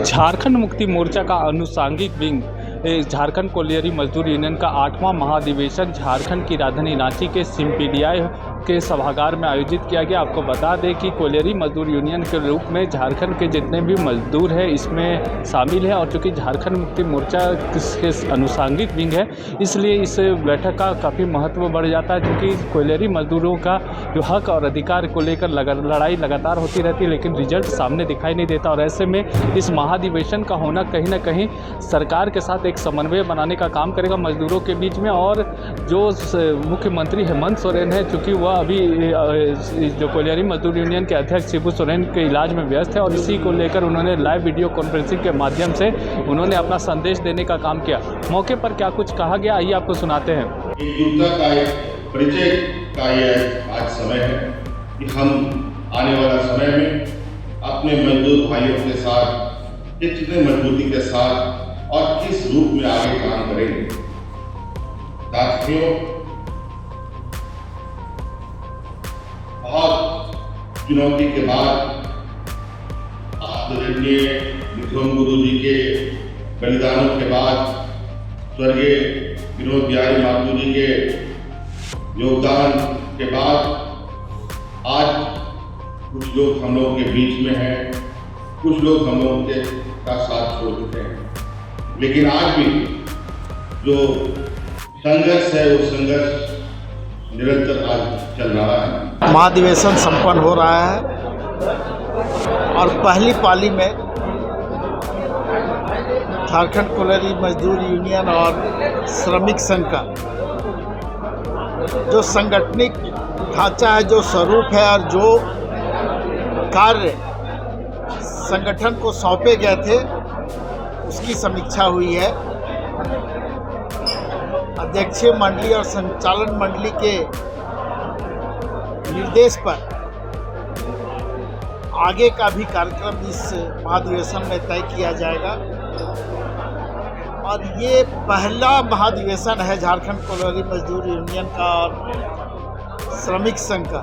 झारखंड मुक्ति मोर्चा का अनुसांगिक wing Jharkhand colliery मजदूर union का 8वां महाधिवेशन झारखंड की राजधानी रांची के सिम्पीडियाई के सभागार में आयोजित किया गया। आपको बता दें कि कोलियरी मजदूर यूनियन के रूप में झारखंड के जितने भी मजदूर हैं इसमें शामिल है और चूँकि झारखंड मुक्ति मोर्चा के अनुसांगिक विंग है इसलिए इस बैठक का काफ़ी महत्व बढ़ जाता है, क्योंकि कोलियरी मजदूरों का जो हक और अधिकार को लेकर लड़ाई लगातार होती रहती है लेकिन रिजल्ट सामने दिखाई नहीं देता। और ऐसे में इस महाधिवेशन का होना कहीं ना कहीं सरकार के साथ एक समन्वय बनाने का काम करेगा मजदूरों के बीच में। और जो मुख्यमंत्री हेमंत सोरेन है, चूँकि वह अभी जो कोलियरी मजदूर यूनियन के अध्यक्ष शिबू सोरेन के इलाज में व्यस्त है और इसी को लेकर उन्होंने लाइव वीडियो कॉन्फ्रेंसिंग के माध्यम से उन्होंने अपना संदेश देने का काम किया। मौके पर क्या कुछ कहा गया, आइए आपको सुनाते हैं। एकजुटता का एक परिचय का यह आज समय है कि हम आने वाला समय में अपने मजदूर भाइयों के साथ कितने मजबूती के साथ और किस रूप में आगे काम करेंगे। साथियों, बहुत चुनौती के बाद आदरणीय निधन गुरु जी के बलिदानों के बाद, स्वर्गीय विनोद बिहारी माथुर जी के योगदान के बाद आज कुछ लोग हम लोगों के बीच में हैं, कुछ लोग हम लोगों के का साथ छोड़ चुके हैं, लेकिन आज भी जो संघर्ष है वो संघर्ष निरंतर आज चल रहा है। महाधिवेशन संपन्न हो रहा है और पहली पाली में झारखंड कोलियरी मजदूर यूनियन और श्रमिक संघ का जो संगठनिक ढांचा है, जो स्वरूप है और जो कार्य संगठन को सौंपे गए थे उसकी समीक्षा हुई है। अध्यक्षीय मंडली और संचालन मंडली के निर्देश पर आगे का भी कार्यक्रम इस महाधिवेशन में तय किया जाएगा और ये पहला महाधिवेशन है झारखंड कोलियरी मजदूर यूनियन का और श्रमिक संघ का,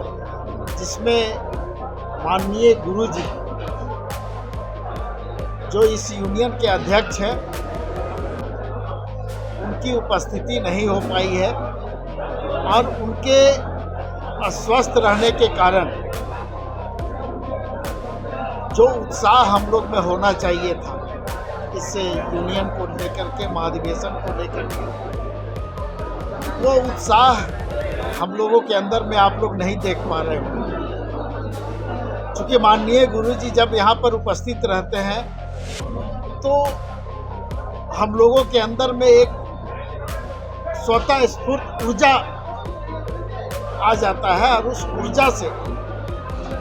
जिसमें माननीय गुरुजी जो इस यूनियन के अध्यक्ष हैं उनकी उपस्थिति नहीं हो पाई है और उनके अस्वस्थ रहने के कारण जो उत्साह हम लोग में होना चाहिए था इस यूनियन को लेकर के, महाधिवेशन को लेकर के, वो उत्साह हम लोगों के अंदर में आप लोग नहीं देख पा रहे हो। क्योंकि माननीय गुरुजी जब यहाँ पर उपस्थित रहते हैं तो हम लोगों के अंदर में एक स्वतः स्फूर्त ऊर्जा आ जाता है और उस ऊर्जा से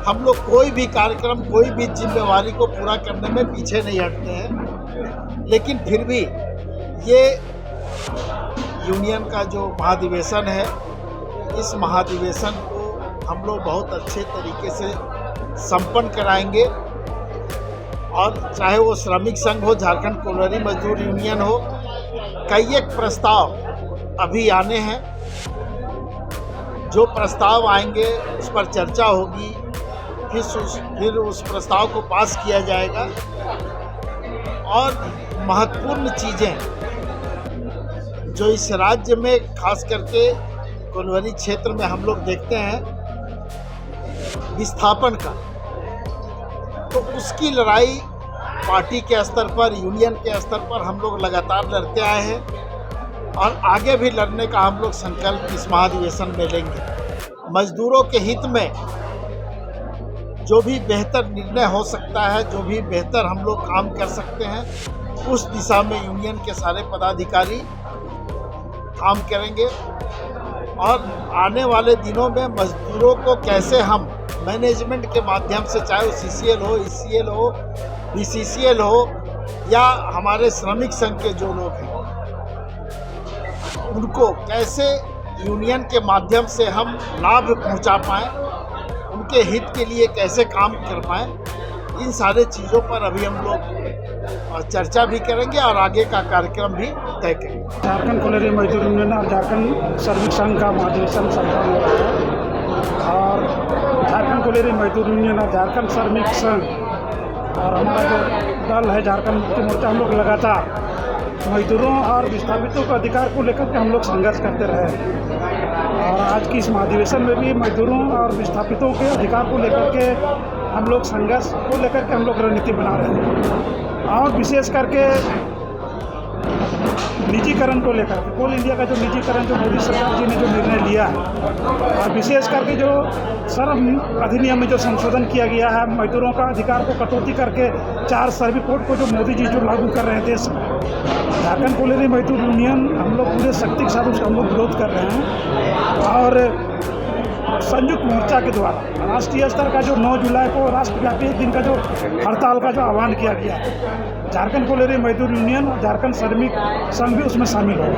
हम लोग कोई भी कार्यक्रम, कोई भी जिम्मेवारी को पूरा करने में पीछे नहीं हटते हैं। लेकिन फिर भी ये यूनियन का जो महाधिवेशन है, इस महाधिवेशन को हम लोग बहुत अच्छे तरीके से संपन्न कराएंगे और चाहे वो श्रमिक संघ हो, झारखंड कोलियरी मजदूर यूनियन हो, कई एक प्रस्ताव अभी आने हैं। जो प्रस्ताव आएंगे उस पर चर्चा होगी, फिर उस प्रस्ताव को पास किया जाएगा और महत्वपूर्ण चीज़ें जो इस राज्य में खास करके कोलियरी क्षेत्र में हम लोग देखते हैं विस्थापन का, तो उसकी लड़ाई पार्टी के स्तर पर, यूनियन के स्तर पर हम लोग लगातार लड़ते आए हैं और आगे भी लड़ने का हम लोग संकल्प इस महाधिवेशन में लेंगे। मजदूरों के हित में जो भी बेहतर निर्णय हो सकता है, जो भी बेहतर हम लोग काम कर सकते हैं, उस दिशा में यूनियन के सारे पदाधिकारी काम करेंगे और आने वाले दिनों में मजदूरों को कैसे हम मैनेजमेंट के माध्यम से, चाहे वो CCL हो, ECL हो, BCCL हो या हमारे श्रमिक संघ के जो लोग हैं, उनको कैसे यूनियन के माध्यम से हम लाभ पहुंचा पाएँ, उनके हित के लिए कैसे काम कर पाएँ, इन सारे चीज़ों पर अभी हम लोग चर्चा भी करेंगे और आगे का कार्यक्रम भी तय करेंगे। झारखंड कोलियरी मजदूर यूनियन और झारखंड श्रमिक संघ का महाधिवेशन संपन्न हो रहा है और झारखंड कोलियरी मजदूर यूनियन और झारखंड श्रमिक संघ और हमारा जो दल है झारखंड मुक्ति मोर्चा, हम लोग लगातार मजदूरों और विस्थापितों के अधिकार को लेकर के हम लोग संघर्ष करते रहे और आज की इस महाधिवेशन में भी मजदूरों और विस्थापितों के अधिकार को लेकर के हम लोग संघर्ष को लेकर के हम लोग रणनीति बना रहे हैं और विशेष करके निजीकरण को लेकर के कोल इंडिया का जो निजीकरण जो मोदी सरकार जी ने जो निर्णय लिया है और विशेष करके जो श्रम अधिनियम में जो संशोधन किया गया है, मजदूरों का अधिकार को कटौती करके 4 सर्विस कोड को जो मोदी जी जो लागू कर रहे हैं देश में, झारखंड कोलियरी मजदूर यूनियन हम लोग पूरे शक्ति के साथ उसका हम लोग विरोध कर रहे हैं और संयुक्त मोर्चा के द्वारा राष्ट्रीय स्तर का जो 9 जुलाई को राष्ट्रव्यापी एक दिन का जो हड़ताल का जो आह्वान किया गया है, झारखंड कोलियरी मजदूर यूनियन और झारखंड श्रमिक संघ भी उसमें शामिल होगा।